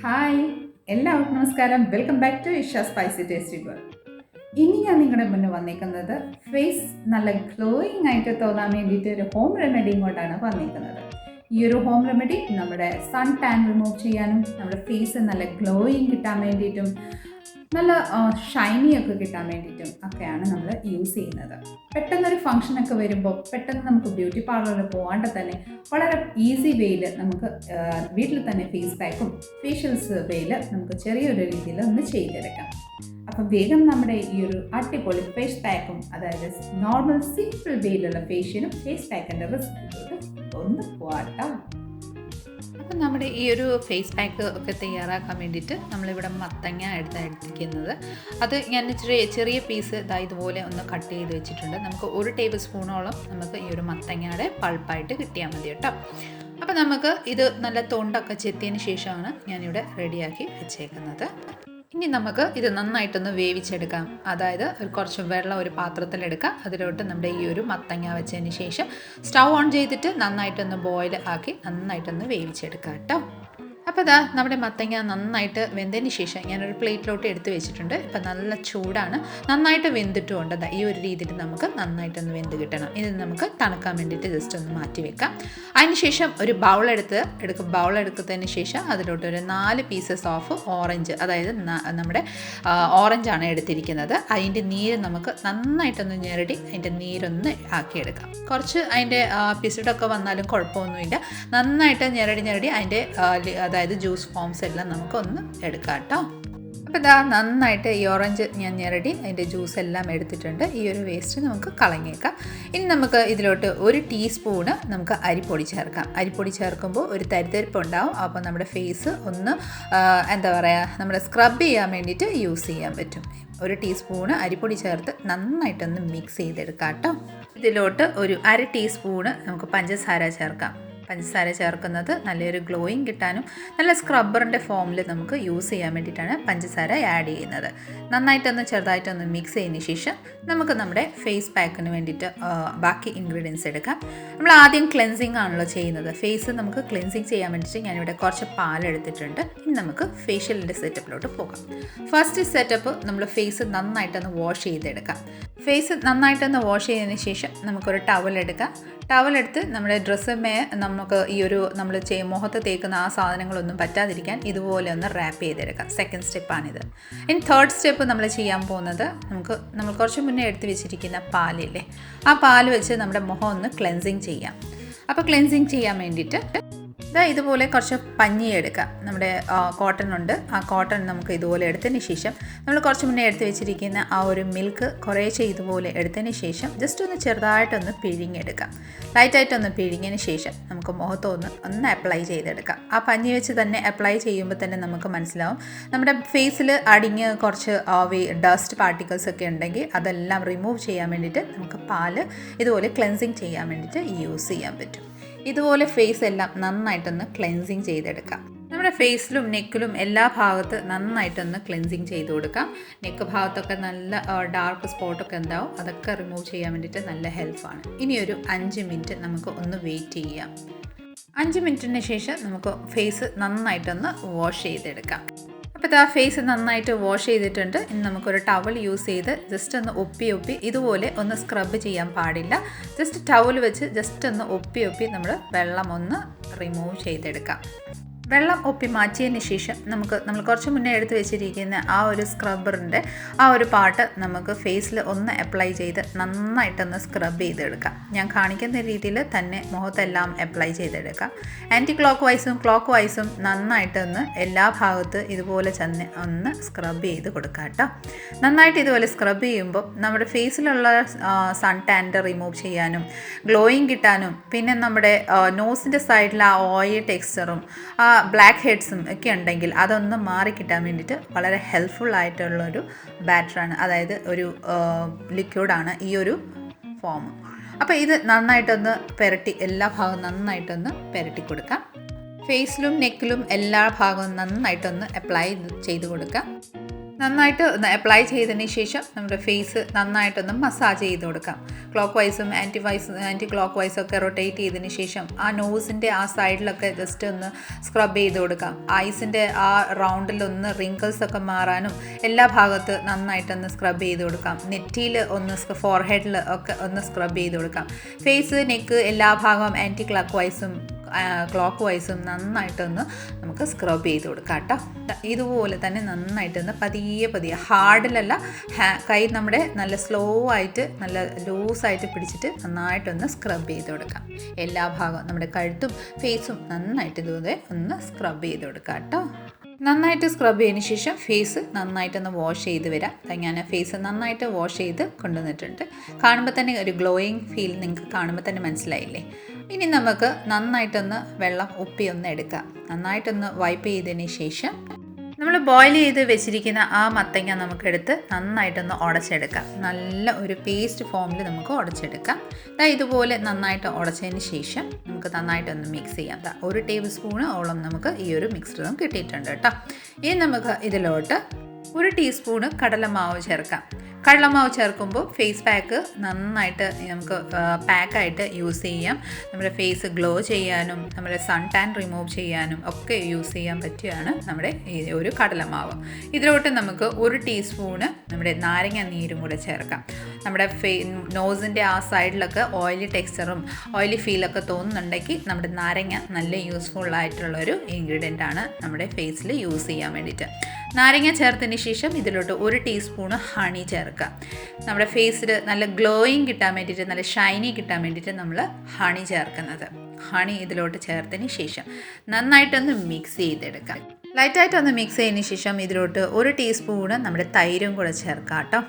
Hi, എല്ലാവർക്കും നമസ്കാരം. Welcome back to Isha spicy tasty world. ഇനി ഞാൻ നിങ്ങളുടെ മുന്നിൽ വന്നിരിക്കുന്നത് ഫേസ് നല്ല ഗ്ലോയിങ് ആയിട്ട് തോന്നാൻ വേണ്ടിയിട്ട് ഒരു ഹോം റെമഡിയും കൊണ്ടാണ് വന്നിരിക്കുന്നത്. ഈ ഒരു ഹോം റെമഡി നമ്മുടെ സൺ ടാൻ റിമൂവ് ചെയ്യാനും നമ്മുടെ ഫേസ് നല്ല ഗ്ലോയിങ് കിട്ടാൻ വേണ്ടിയിട്ടും നല്ല ഷൈനി ഒക്കെ കിട്ടാൻ വേണ്ടിയിട്ടും ഒക്കെയാണ് നമ്മൾ യൂസ് ചെയ്യുന്നത്. പെട്ടെന്നൊരു ഫംഗ്ഷനൊക്കെ വരുമ്പോൾ പെട്ടെന്ന് നമുക്ക് ബ്യൂട്ടി പാർലറിൽ പോകാണ്ട് തന്നെ വളരെ ഈസി വേയിൽ നമുക്ക് വീട്ടിൽ തന്നെ ഫേസ് പാക്കും ഫേഷ്യൽസ് വേയിൽ നമുക്ക് ചെറിയൊരു രീതിയിൽ ഒന്ന് ചെയ്തെടുക്കാം. അപ്പം വേഗം നമ്മുടെ ഈ ഒരു അടിപൊളി ഫേസ് പാക്കും, അതായത് നോർമൽ സിമ്പിൾ വേയിലുള്ള ഫേഷ്യലും ഫേസ് പാക്കിൻ്റെ റെസിപ്പിയിലോട്ട് ഒന്ന് പോകാട്ടോ. അപ്പം നമ്മുടെ ഈ ഒരു ഫേസ് പാക്ക് ഒക്കെ തയ്യാറാക്കാൻ വേണ്ടിയിട്ട് നമ്മളിവിടെ മത്തങ്ങ എടുത്തിരിക്കുന്നത്. അത് ഞാൻ ചെറിയ പീസ് ഇതുപോലെ ഒന്ന് കട്ട് ചെയ്ത് വെച്ചിട്ടുണ്ട്. നമുക്ക് 1 ടേബിൾ സ്പൂണോളം നമുക്ക് ഈ ഒരു മത്തങ്ങയുടെ പൾപ്പായിട്ട് കിട്ടിയാൽ മതി കേട്ടോ. അപ്പോൾ നമുക്ക് ഇത് നല്ല തൊണ്ടൊക്കെ ചെത്തിയതിന് ശേഷമാണ് ഞാനിവിടെ റെഡിയാക്കി വെച്ചേക്കുന്നത്. ഇനി നമുക്ക് ഇത് നന്നായിട്ടൊന്ന് വേവിച്ചെടുക്കാം. അതായത് കുറച്ച് വെള്ളം ഒരു പാത്രത്തിലെടുക്കാം. അതിലോട്ട് നമ്മുടെ ഈ ഒരു മത്തങ്ങ വെച്ചതിന് ശേഷം സ്റ്റൗ ഓൺ ചെയ്തിട്ട് നന്നായിട്ടൊന്ന് ബോയിൽ ആക്കി നന്നായിട്ടൊന്ന് വേവിച്ചെടുക്കാം കേട്ടോ. അപ്പോൾ നമ്മുടെ മത്തങ്ങ നന്നായിട്ട് വെന്തതിന് ശേഷം ഞാനൊരു പ്ലേറ്റിലോട്ട് എടുത്ത് വെച്ചിട്ടുണ്ട്. ഇപ്പം നല്ല ചൂടാണ്, നന്നായിട്ട് വെന്തിട്ടുമുണ്ട്. ഈ ഒരു രീതിയിൽ നമുക്ക് നന്നായിട്ടൊന്ന് വെന്ത് കിട്ടണം. ഇത് നമുക്ക് തണുക്കാൻ വേണ്ടിയിട്ട് ജസ്റ്റ് ഒന്ന് മാറ്റി വെക്കാം. അതിനുശേഷം ഒരു ബൗൾ എടുത്തതിന് ശേഷം അതിലോട്ട് ഒരു 4 പീസസ് ഓഫ് ഓറഞ്ച്, അതായത് നമ്മുടെ ഓറഞ്ചാണ് എടുത്തിരിക്കുന്നത്. അതിൻ്റെ നീര് നമുക്ക് നന്നായിട്ടൊന്ന് ഞെരടി അതിൻ്റെ നീരൊന്ന് ആക്കിയെടുക്കാം. കുറച്ച് അതിൻ്റെ പിസിഡൊക്കെ വന്നാലും കുഴപ്പമൊന്നുമില്ല. നന്നായിട്ട് ഞെരടി അതിൻ്റെ അതായത് ജ്യൂസ് ഫോംസ് എല്ലാം നമുക്കൊന്ന് എടുക്കാം കേട്ടോ. അപ്പോൾ നന്നായിട്ട് ഈ ഓറഞ്ച് ഞാൻ ഞെരടി അതിൻ്റെ ജ്യൂസ് എല്ലാം എടുത്തിട്ടുണ്ട്. ഈ ഒരു വേസ്റ്റ് നമുക്ക് കളഞ്ഞേക്കാം. ഇനി നമുക്ക് ഇതിലോട്ട് 1 ടീസ്പൂണ് നമുക്ക് അരിപ്പൊടി ചേർക്കാം. അരിപ്പൊടി ചേർക്കുമ്പോൾ ഒരു തരിതരിപ്പ് ഉണ്ടാവും. അപ്പോൾ നമ്മുടെ ഫേസ് ഒന്ന് നമ്മുടെ സ്ക്രബ് ചെയ്യാൻ വേണ്ടിയിട്ട് യൂസ് ചെയ്യാൻ പറ്റും. 1 ടീസ്പൂണ് അരിപ്പൊടി ചേർത്ത് നന്നായിട്ടൊന്ന് മിക്സ് ചെയ്തെടുക്കാം കേട്ടോ. ഇതിലോട്ട് ഒരു 1/2 ടീസ്പൂണ് നമുക്ക് പഞ്ചസാര ചേർക്കാം. പഞ്ചസാര ചേർക്കുന്നത് നല്ലൊരു ഗ്ലോയിങ് കിട്ടാനും നല്ല സ്ക്രബ്ബറിൻ്റെ ഫോമിൽ നമുക്ക് യൂസ് ചെയ്യാൻ വേണ്ടിയിട്ടാണ് പഞ്ചസാര ആഡ് ചെയ്യുന്നത്. നന്നായിട്ടൊന്ന് ചെറുതായിട്ടൊന്ന് മിക്സ് ചെയ്തതിന് ശേഷം നമുക്ക് നമ്മുടെ ഫേസ് പാക്കിന് വേണ്ടിയിട്ട് ബാക്കി ഇൻഗ്രീഡിയൻസ് എടുക്കാം. നമ്മൾ ആദ്യം ക്ലെൻസിങ് ആണല്ലോ ചെയ്യുന്നത്. ഫേസ് നമുക്ക് ക്ലെൻസിങ് ചെയ്യാൻ വേണ്ടിയിട്ട് ഞാനിവിടെ കുറച്ച് പാലെടുത്തിട്ടുണ്ട്. ഇനി നമുക്ക് ഫേഷ്യലിൻ്റെ സെറ്റപ്പിലോട്ട് പോകാം. ഫസ്റ്റ് സെറ്റപ്പ് നമ്മൾ ഫേസ് നന്നായിട്ടൊന്ന് വാഷ് ചെയ്തെടുക്കാം. ഫേസ് നന്നായിട്ടൊന്ന് വാഷ് ചെയ്തതിന് ശേഷം നമുക്കൊരു ടവലെടുക്കാം. ടവലെടുത്ത് നമ്മുടെ ഡ്രസ്സുമേ നമുക്ക് ഈ ഒരു നമ്മൾ മുഖത്ത് തേക്കുന്ന ആ സാധനങ്ങളൊന്നും പറ്റാതിരിക്കാൻ ഇതുപോലെ ഒന്ന് റാപ്പ് ചെയ്തെടുക്കാം. സെക്കൻഡ് സ്റ്റെപ്പാണിത്. ഇനി തേർഡ് സ്റ്റെപ്പ് നമ്മൾ ചെയ്യാൻ പോകുന്നത് നമ്മൾ കുറച്ച് മുന്നേ എടുത്ത് വെച്ചിരിക്കുന്ന പാലില്ലേ, ആ പാല് വെച്ച് നമ്മുടെ മുഖം ഒന്ന് ക്ലെൻസിങ് ചെയ്യാം. അപ്പോൾ ക്ലെൻസിങ് ചെയ്യാൻ വേണ്ടിയിട്ട് ഇതുപോലെ കുറച്ച് പഞ്ഞി എടുക്കാം. നമ്മുടെ കോട്ടൺ ഉണ്ട്, ആ കോട്ടൺ നമുക്ക് ഇതുപോലെ എടുത്തതിന് ശേഷം നമ്മൾ കുറച്ച് മുന്നേ എടുത്ത് വെച്ചിരിക്കുന്ന ആ ഒരു മിൽക്ക് കുറേശ്ശെ ഇതുപോലെ എടുത്തതിന് ശേഷം ജസ്റ്റ് ഒന്ന് ചെറുതായിട്ടൊന്ന് പിഴിഞ്ഞെടുക്കാം. ലൈറ്റായിട്ടൊന്ന് പിഴിഞ്ഞതിന് ശേഷം നമുക്ക് മുഖത്തൊന്ന് അപ്ലൈ ചെയ്തെടുക്കാം. ആ പഞ്ഞി വെച്ച് തന്നെ അപ്ലൈ ചെയ്യുമ്പോൾ തന്നെ നമുക്ക് മനസ്സിലാവും നമ്മുടെ ഫേസിൽ അടിഞ്ഞ് കുറച്ച് ഡസ്റ്റ് പാർട്ടിക്കിൾസ് ഒക്കെ ഉണ്ടെങ്കിൽ അതെല്ലാം റിമൂവ് ചെയ്യാൻ വേണ്ടിയിട്ട് നമുക്ക് പാല് ഇതുപോലെ ക്ലെൻസിങ് ചെയ്യാൻ വേണ്ടിയിട്ട് യൂസ് ചെയ്യാൻ പറ്റും. ഇതുപോലെ ഫേസ് എല്ലാം നന്നായിട്ടൊന്ന് ക്ലെൻസിങ് ചെയ്തെടുക്കാം. നമ്മുടെ ഫേസിലും നെക്കിലും എല്ലാ ഭാഗത്ത് നന്നായിട്ടൊന്ന് ക്ലെൻസിങ് ചെയ്ത് കൊടുക്കാം. നെക്ക് ഭാഗത്തൊക്കെ നല്ല ഡാർക്ക് സ്പോട്ടൊക്കെ ഉണ്ടാവും, അതൊക്കെ റിമൂവ് ചെയ്യാൻ വേണ്ടിയിട്ട് നല്ല ഹെൽപ്പാണ്. ഇനി ഒരു 5 മിനിറ്റ് നമുക്ക് ഒന്ന് വെയിറ്റ് ചെയ്യാം. 5 മിനിറ്റിന് ശേഷം നമുക്ക് ഫേസ് നന്നായിട്ടൊന്ന് വാഷ് ചെയ്തെടുക്കാം. അപ്പോൾ ഫേസ് നന്നായിട്ട് വാഷ് ചെയ്തിട്ടുണ്ട്. ഇനി നമുക്കൊരു ടവൽ യൂസ് ചെയ്ത് ജസ്റ്റ് ഒന്ന് ഒപ്പി ഇതുപോലെ ഒന്ന് സ്ക്രബ് ചെയ്യാൻ പാടില്ല. ജസ്റ്റ് ടവൽ വെച്ച് ജസ്റ്റ് ഒന്ന് ഒപ്പി നമ്മൾ വെള്ളം ഒന്ന് റിമൂവ് ചെയ്തെടുക്കാം. വെള്ളം ഒപ്പി മാറ്റിയതിന് ശേഷം നമ്മൾ കുറച്ച് മുന്നേ എടുത്ത് വെച്ചിരിക്കുന്ന ആ ഒരു സ്ക്രബ്ബറിൻ്റെ ആ ഒരു പാർട്ട് നമുക്ക് ഫേസിൽ ഒന്ന് അപ്ലൈ ചെയ്ത് നന്നായിട്ടൊന്ന് സ്ക്രബ് ചെയ്തെടുക്കാം. ഞാൻ കാണിക്കുന്ന രീതിയിൽ തന്നെ മുഖത്തെല്ലാം അപ്ലൈ ചെയ്തെടുക്കാം. ആൻറ്റി ക്ലോക്ക് വൈസും നന്നായിട്ടൊന്ന് എല്ലാ ഭാഗത്ത് ഇതുപോലെ തന്നെ ഒന്ന് സ്ക്രബ് ചെയ്ത് കൊടുക്കാം കേട്ടോ. നന്നായിട്ട് ഇതുപോലെ സ്ക്രബ് ചെയ്യുമ്പോൾ നമ്മുടെ ഫേസിലുള്ള സൺ ടാൻ റിമൂവ് ചെയ്യാനും ഗ്ലോയിങ് കിട്ടാനും പിന്നെ നമ്മുടെ നോസിൻ്റെ സൈഡിൽ ആ ഓയിൽ ടെക്സ്ചറും ആ ബ്ലാക്ക് ഹെഡ്സും ഒക്കെ ഉണ്ടെങ്കിൽ അതൊന്ന് മാറിക്കിട്ടാൻ വേണ്ടിയിട്ട് വളരെ ഹെൽപ്ഫുൾ ആയിട്ടുള്ളൊരു ബാറ്ററാണ്, അതായത് ഒരു ലിക്വിഡാണ് ഈ ഒരു ഫോം. അപ്പോൾ ഇത് നന്നായിട്ടൊന്ന് എല്ലാ ഭാഗവും നന്നായിട്ടൊന്ന് പുരട്ടി കൊടുക്കാം. ഫേസിലും നെക്കിലും എല്ലാ ഭാഗവും നന്നായിട്ടൊന്ന് അപ്ലൈ ചെയ്ത് കൊടുക്കാം. നന്നായിട്ട് ഒന്ന് അപ്ലൈ ചെയ്തതിന് ശേഷം നമ്മുടെ ഫേസ് നന്നായിട്ടൊന്ന് മസാജ് ചെയ്ത് കൊടുക്കാം. ക്ലോക്ക് വൈസും ആൻറ്റി ക്ലോക്ക് വൈസും ഒക്കെ റൊട്ടേറ്റ് ചെയ്തതിന് ശേഷം ആ നോസിൻ്റെ ആ സൈഡിലൊക്കെ ജസ്റ്റ് ഒന്ന് സ്ക്രബ് ചെയ്ത് കൊടുക്കാം. ഐസിൻ്റെ ആ റൗണ്ടിലൊന്ന് റിങ്കിൾസ് ഒക്കെ മാറാനും എല്ലാ ഭാഗത്ത് നന്നായിട്ടൊന്ന് സ്ക്രബ് ചെയ്ത് കൊടുക്കാം. നെറ്റിയിൽ ഒന്ന് ഫോർഹെഡിൽ ഒക്കെ ഒന്ന് സ്ക്രബ് ചെയ്ത് കൊടുക്കാം. ഫേസ്, നെക്ക് എല്ലാ ഭാഗവും ആൻറ്റി ക്ലോക്ക് വൈസും നന്നായിട്ടൊന്ന് നമുക്ക് സ്ക്രബ് ചെയ്ത് കൊടുക്കാം കേട്ടോ. ഇതുപോലെ തന്നെ നന്നായിട്ടൊന്ന് പതിയെ ഹാർഡിലല്ല, കൈ നമ്മുടെ നല്ല സ്ലോ ആയിട്ട് നല്ല ലൂസായിട്ട് പിടിച്ചിട്ട് നന്നായിട്ടൊന്ന് സ്ക്രബ് ചെയ്ത് കൊടുക്കാം. എല്ലാ ഭാഗവും നമ്മുടെ കഴുത്തും ഫേസും നന്നായിട്ട് ഇതുപോലെ ഒന്ന് സ്ക്രബ് ചെയ്ത് കൊടുക്കാം കേട്ടോ. നന്നായിട്ട് സ്ക്രബ് ചെയ്തതിന് ശേഷം ഫേസ് നന്നായിട്ടൊന്ന് വാഷ് ചെയ്ത് വരാം. ഞാൻ ഫേസ് നന്നായിട്ട് വാഷ് ചെയ്ത് കൊണ്ടുവന്നിട്ടുണ്ട്. കാണുമ്പോൾ തന്നെ ഒരു ഗ്ലോയിങ് ഫീൽ നിങ്ങൾക്ക് കാണുമ്പോൾ തന്നെ മനസ്സിലായില്ലേ. ഇനി നമുക്ക് നന്നായിട്ടൊന്ന് വെള്ളം ഒന്ന് എടുക്കാം. നന്നായിട്ടൊന്ന് വൈപ്പ് ചെയ്തതിന് ശേഷം നമ്മൾ ബോയിൽ ചെയ്ത് വെച്ചിരിക്കുന്ന ആ മത്തങ്ങ നമുക്കെടുത്ത് നന്നായിട്ടൊന്ന് ഉടച്ചെടുക്കാം. നല്ല ഒരു പേസ്റ്റ് ഫോമിൽ നമുക്ക് ഉടച്ചെടുക്കാം. ഇതുപോലെ നന്നായിട്ട് ഉടച്ചതിന് ശേഷം നമുക്ക് നന്നായിട്ടൊന്ന് മിക്സ് ചെയ്യാം. 1 ടേബിൾ സ്പൂൺ ഓളം നമുക്ക് ഈ ഒരു മിക്സ്ചറും കിട്ടിയിട്ടുണ്ട് കേട്ടോ. ഇനി നമുക്ക് ഇതിലോട്ട് 1 ടീസ്പൂണ് കടലമാവ് ചേർക്കാം. കടലമാവ് ചേർക്കുമ്പോൾ ഫേസ് പാക്ക് നന്നായിട്ട് നമുക്ക് പാക്കായിട്ട് യൂസ് ചെയ്യാം. നമ്മുടെ ഫേസ് ഗ്ലോ ചെയ്യാനും നമ്മുടെ സൺ ടാൻ റിമൂവ് ചെയ്യാനും ഒക്കെ യൂസ് ചെയ്യാൻ പറ്റിയാണ് നമ്മുടെ ഈ ഒരു കടലമാവ്. ഇതിലോട്ട് നമുക്ക് 1 ടീസ്പൂണ് നമ്മുടെ നാരങ്ങ നീരും കൂടെ ചേർക്കാം. നമ്മുടെ നോസിൻ്റെ ആ സൈഡിലൊക്കെ ഓയിലി ടെക്സ്ചറും ഓയിലി ഫീലൊക്കെ തോന്നുന്നുണ്ടെങ്കിൽ നമ്മുടെ നാരങ്ങ നല്ല യൂസ്ഫുൾ ആയിട്ടുള്ളൊരു ഇൻഗ്രീഡിയൻ്റ് ആണ് നമ്മുടെ ഫേസിൽ യൂസ് ചെയ്യാൻ വേണ്ടിയിട്ട്. നാരങ്ങ ചേർത്തതിന് ശേഷം ഇതിലോട്ട് 1 ടീസ്പൂണ് ഹണി ചേർക്കാം. നമ്മുടെ ഫേസിൽ നല്ല ഗ്ലോയിങ് കിട്ടാൻ വേണ്ടിയിട്ട്, നല്ല ഷൈനി കിട്ടാൻ വേണ്ടിയിട്ട് നമ്മൾ ഹണി ചേർക്കുന്നത്. ഹണി ഇതിലോട്ട് ചേർത്തതിന് ശേഷം നന്നായിട്ടൊന്ന് മിക്സ് ചെയ്തെടുക്കാം. ലൈറ്റായിട്ടൊന്ന് മിക്സ് ചെയ്തതിന് ശേഷം ഇതിലോട്ട് 1 ടീസ്പൂണ് നമ്മുടെ തൈരും കൂടെ ചേർക്കാം കേട്ടോ.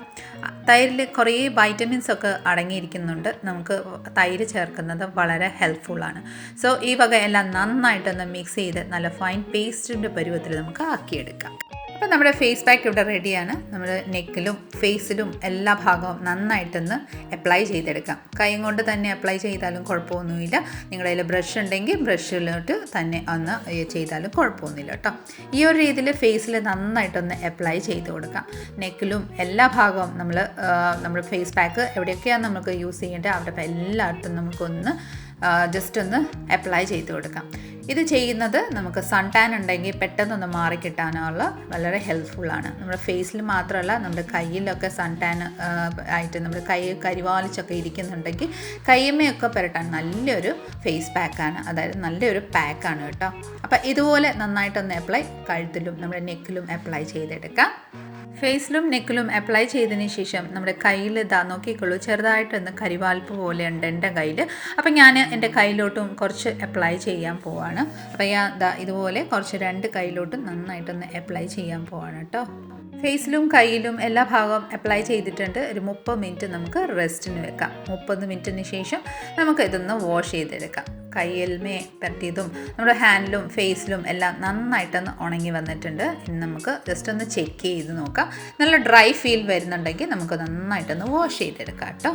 തൈരിൽ കുറേ വൈറ്റമിൻസ് ഒക്കെ അടങ്ങിയിരിക്കുന്നുണ്ട്. നമുക്ക് തൈര് ചേർക്കുന്നത് വളരെ ഹെൽപ്ഫുള്ളാണ്. സോ ഈ വക എല്ലാം നന്നായിട്ടൊന്ന് മിക്സ് ചെയ്ത് നല്ല ഫൈൻ പേസ്റ്റിൻ്റെ പരുവത്തിൽ നമുക്ക് ആക്കിയെടുക്കാം. അപ്പോൾ നമ്മുടെ ഫേസ് പാക്ക് ഇവിടെ റെഡിയാണ്. നമ്മൾ നെക്കിലും ഫേസിലും എല്ലാ ഭാഗവും നന്നായിട്ടൊന്ന് അപ്ലൈ ചെയ്തെടുക്കാം. കൈ കൊണ്ട് തന്നെ അപ്ലൈ ചെയ്താലും കുഴപ്പമൊന്നുമില്ല. നിങ്ങളുടെ കയ്യിൽ ബ്രഷ് ഉണ്ടെങ്കിൽ ബ്രഷിലോട്ട് തന്നെ ഒന്ന് ചെയ്താലും കുഴപ്പമൊന്നുമില്ല കേട്ടോ. ഈ ഒരു രീതിയിൽ ഫേസിൽ നന്നായിട്ടൊന്ന് അപ്ലൈ ചെയ്ത് കൊടുക്കാം. നെക്കിലും എല്ലാ ഭാഗവും നമ്മൾ ഫേസ് പാക്ക് എവിടെയൊക്കെയാണ് നമുക്ക് യൂസ് ചെയ്യേണ്ടത് അവിടെ എല്ലായിടത്തും നമുക്കൊന്ന് ജസ്റ്റ് ഒന്ന് അപ്ലൈ ചെയ്ത് കൊടുക്കാം. ഇത് ചെയ്യുന്നത് നമുക്ക് സൺ ടാൻ ഉണ്ടെങ്കിൽ പെട്ടെന്നൊന്ന് മാറിക്കിട്ടാനുള്ള വളരെ ഹെൽപ്ഫുള്ളാണ്. നമ്മുടെ ഫേസിൽ മാത്രമല്ല നമ്മുടെ കയ്യിലൊക്കെ സൺ ടാൻ ആയിട്ട് നമ്മുടെ കൈ കരിവാലിച്ചൊക്കെ ഇരിക്കുന്നുണ്ടെങ്കിൽ കയ്യമ്മയൊക്കെ പുരട്ടാൻ നല്ലൊരു ഫേസ് പാക്കാണ്, അതായത് നല്ലൊരു പാക്കാണ് കേട്ടോ. അപ്പോൾ ഇതുപോലെ നന്നായിട്ടൊന്ന് കഴുത്തിലും നമ്മുടെ നെക്കിലും അപ്ലൈ ചെയ്തെടുക്കാം. ഫേസിലും നെക്കിലും അപ്ലൈ ചെയ്തതിന് ശേഷം നമ്മുടെ കയ്യിൽ നോക്കിക്കൊള്ളൂ, ചെറുതായിട്ടൊന്ന് കരിവാൽപ്പ് പോലെ ഉണ്ട് എൻ്റെ കയ്യിൽ. അപ്പം ഞാൻ എൻ്റെ കയ്യിലോട്ടും കുറച്ച് അപ്ലൈ ചെയ്യാൻ പോവാണ്. അപ്പം ഞാൻ ഇതുപോലെ കുറച്ച് 2 കയ്യിലോട്ടും നന്നായിട്ടൊന്ന് അപ്ലൈ ചെയ്യാൻ പോവാണ് കേട്ടോ. ഫേസിലും കയ്യിലും എല്ലാ ഭാഗവും അപ്ലൈ ചെയ്തിട്ടുണ്ട്. ഒരു 30 മിനിറ്റ് നമുക്ക് റെസ്റ്റിന് വെക്കാം. 30 മിനിറ്റിന് ശേഷം നമുക്ക് ഇതൊന്ന് വാഷ് ചെയ്തെടുക്കാം. കയ്യിൽമേ പറ്റിയതും നമ്മുടെ ഹാൻഡിലും ഫേസിലും എല്ലാം നന്നായിട്ടൊന്ന് ഉണങ്ങി വന്നിട്ടുണ്ട്. ഇനി നമുക്ക് ജസ്റ്റ് ഒന്ന് ചെക്ക് ചെയ്ത് നോക്കാം. നല്ല ഡ്രൈ ഫീൽ വരുന്നുണ്ടെങ്കിൽ നമുക്ക് നന്നായിട്ടൊന്ന് വാഷ് ചെയ്തെടുക്കാം കേട്ടോ.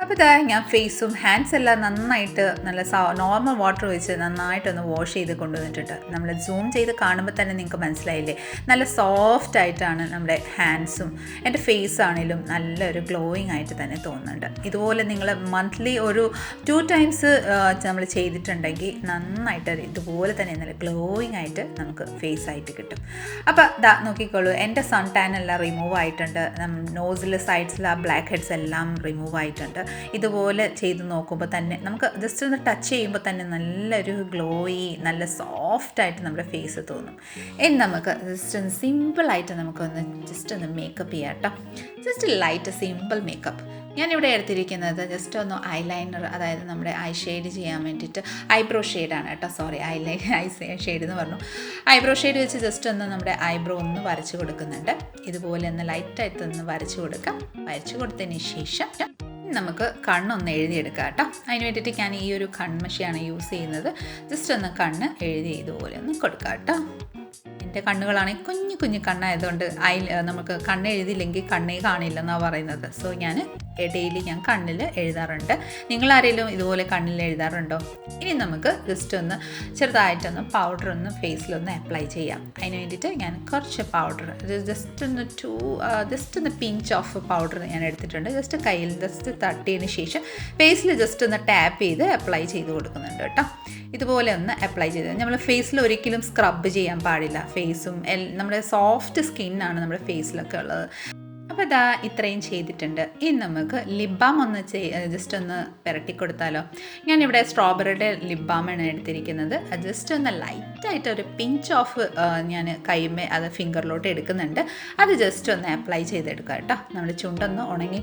അപ്പോൾ ഞാൻ ഫേസും ഹാൻഡ്സ് എല്ലാം നന്നായിട്ട് നല്ല നോർമൽ വാട്ടർ വെച്ച് നന്നായിട്ടൊന്ന് വാഷ് ചെയ്ത് കൊണ്ടുവന്നിട്ടുണ്ട്. നമ്മൾ സൂം ചെയ്ത് കാണുമ്പോൾ തന്നെ നിങ്ങൾക്ക് മനസ്സിലായില്ലേ, നല്ല സോഫ്റ്റ് ആയിട്ടാണ് നമ്മുടെ ഹാൻഡ്സും എൻ്റെ ഫേസ് ആണെങ്കിലും നല്ലൊരു ഗ്ലോയിങ് ആയിട്ട് തന്നെ തോന്നുന്നുണ്ട്. ഇതുപോലെ നിങ്ങൾ മന്ത്ലി ഒരു 2 ടൈംസ് നമ്മൾ ചെയ്തിട്ടുണ്ടെങ്കിൽ നന്നായിട്ട് ഇതുപോലെ തന്നെ നല്ല ഗ്ലോയിങ് ആയിട്ട് നമുക്ക് ഫേസ് ആയിട്ട് കിട്ടും. അപ്പോൾ നോക്കിക്കോളൂ, എൻ്റെ സൺ ടാൻ എല്ലാം റിമൂവ് ആയിട്ടുണ്ട്. നോസിൽ സൈഡ്സിൽ ആ ബ്ലാക്ക് ഹെഡ്സ് എല്ലാം റിമൂവ് ആയിട്ടുണ്ട്. ഇതുപോലെ ചെയ്ത് നോക്കുമ്പോൾ തന്നെ നമുക്ക് ജസ്റ്റ് ഒന്ന് ടച്ച് ചെയ്യുമ്പോൾ തന്നെ നല്ലൊരു ഗ്ലോയി നല്ല സോഫ്റ്റായിട്ട് നമ്മുടെ ഫേസ് തോന്നും. ഇനി നമുക്ക് ജസ്റ്റ് ഒന്ന് സിമ്പിളായിട്ട് നമുക്കൊന്ന് ജസ്റ്റ് ഒന്ന് മേക്കപ്പ് ചെയ്യാം കേട്ടോ. Just light simple makeup. ഞാനിവിടെ എടുത്തിരിക്കുന്നത് ജസ്റ്റ് ഒന്ന് ഐലൈനർ, അതായത് നമ്മുടെ ഐ ഷെയ്ഡ് ചെയ്യാൻ വേണ്ടിയിട്ട് ഐബ്രോ ഷെയ്ഡാണ് കേട്ടോ. സോറി, ഐ ഷെയ്ഡ് എന്ന് പറഞ്ഞു. ഐബ്രോ ഷെയ്ഡ് വെച്ച് ജസ്റ്റ് ഒന്ന് നമ്മുടെ ഐബ്രോ ഒന്ന് വരച്ച് കൊടുക്കുന്നുണ്ട്. ഇതുപോലെ ഒന്ന് ലൈറ്റായിട്ട് ഒന്ന് വരച്ച് കൊടുക്കാം. വരച്ച് കൊടുത്തതിന് ശേഷം നമുക്ക് കണ്ണൊന്ന് എഴുതിയെടുക്കാം കേട്ടോ. അതിന് വേണ്ടിയിട്ട് ഞാൻ ഈ ഒരു കൺമഷിയാണ് യൂസ് ചെയ്യുന്നത്. ജസ്റ്റ് ഒന്ന് കണ്ണ് എഴുതി ഇതുപോലെ ഒന്ന് കൊടുക്കാം കേട്ടോ. എൻ്റെ കണ്ണുകളാണെങ്കിൽ കുഞ്ഞു കുഞ്ഞു കണ്ണായതുകൊണ്ട് നമുക്ക് കണ്ണ് എഴുതിയില്ലെങ്കിൽ കണ്ണേ കാണില്ലെന്നാണ് പറയുന്നത്. സോ ഞാൻ ഡെയിലി ഞാൻ കണ്ണിൽ എഴുതാറുണ്ട്. നിങ്ങളാരെങ്കിലും ഇതുപോലെ കണ്ണിൽ എഴുതാറുണ്ടോ? ഇനി നമുക്ക് ജസ്റ്റ് ഒന്ന് ചെറുതായിട്ടൊന്ന് പൗഡർ ഒന്ന് ഫേസിലൊന്ന് അപ്ലൈ ചെയ്യാം. അതിന് വേണ്ടിയിട്ട് ഞാൻ കുറച്ച് പൗഡർ ജസ്റ്റ് ഒന്ന് പിഞ്ച് ഓഫ് പൗഡർ ഞാൻ എടുത്തിട്ടുണ്ട്. ജസ്റ്റ് കയ്യിൽ ജസ്റ്റ് തട്ടിയതിന് ശേഷം ഫേസിൽ ജസ്റ്റ് ഒന്ന് ടാപ്പ് ചെയ്ത് അപ്ലൈ ചെയ്ത് കൊടുക്കുന്നുണ്ട് കേട്ടോ. ഇതുപോലെ ഒന്ന് അപ്ലൈ ചെയ്ത് നമ്മൾ ഫേസിൽ ഒരിക്കലും സ്ക്രബ് ചെയ്യാൻ പാടില്ല. ഫേസും നമ്മുടെ സോഫ്റ്റ് സ്കിന്നാണ് നമ്മുടെ ഫേസിലൊക്കെ ഉള്ളത്. അപ്പോൾ ഇതാ ഇത്രയും ചെയ്തിട്ടുണ്ട്. ഇനി നമുക്ക് ലിപ് ബാം ഒന്ന് ജസ്റ്റ് ഒന്ന് പുരട്ടി കൊടുത്താലോ. ഞാനിവിടെ സ്ട്രോബെറിയുടെ ലിപ് ബാമാണ് എടുത്തിരിക്കുന്നത്. ജസ്റ്റ് ഒന്ന് ലൈറ്റായിട്ട് ഒരു പിഞ്ച് ഓഫ് ഞാൻ കൈമേ അത് ഫിംഗറിലോട്ട് എടുക്കുന്നുണ്ട്. അത് ജസ്റ്റ് ഒന്ന് അപ്ലൈ ചെയ്തെടുക്കുക കേട്ടോ. നമ്മൾ ചുണ്ടൊന്ന് ഉണങ്ങി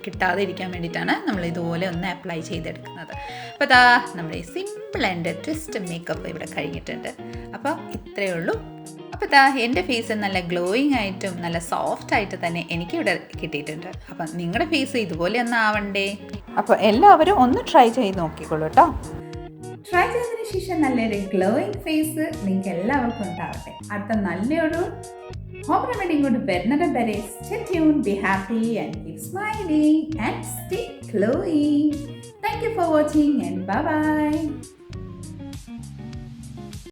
കിട്ടാതെ ഇരിക്കാൻ വേണ്ടിയിട്ടാണ് നമ്മൾ ഇതുപോലെ ഒന്ന് അപ്ലൈ ചെയ്തെടുക്കുന്നത്. അപ്പോൾ ഇതാ നമ്മുടെ സിമ്പിൾ ആൻഡ് ട്വിസ്റ്റ് മേക്കപ്പ് ഇവിടെ കഴിഞ്ഞിട്ടുണ്ട്. അപ്പോൾ ഇത്രയേ ഉള്ളൂ. അപ്പോൾ ഇതാ എൻ്റെ ഫേസ് നല്ല ഗ്ലോയിങ് ആയിട്ടും നല്ല സോഫ്റ്റ് ആയിട്ട് തന്നെ എനിക്കിവിടെ കിട്ടിയിട്ടുണ്ട്. അപ്പം നിങ്ങളുടെ ഫേസ് ഇതുപോലെ ഒന്നും ആവണ്ടേ? അപ്പോൾ എല്ലാവരും ഒന്ന് ട്രൈ ചെയ്ത് നോക്കിക്കോളൂ കേട്ടോ. ട്രൈ ചെയ്തതിന് ശേഷം നല്ലൊരു ഗ്ലോയിങ് ഫേസ് നിങ്ങൾക്ക് എല്ലാവർക്കും ഉണ്ടാവട്ടെ. അടുത്ത നല്ലൊരു ഹോം റെമഡിയും കൊണ്ട് വരുന്നത് വരെ stay tune, be happy and keep smiling and stay glowing. Thank you for watching and bye bye.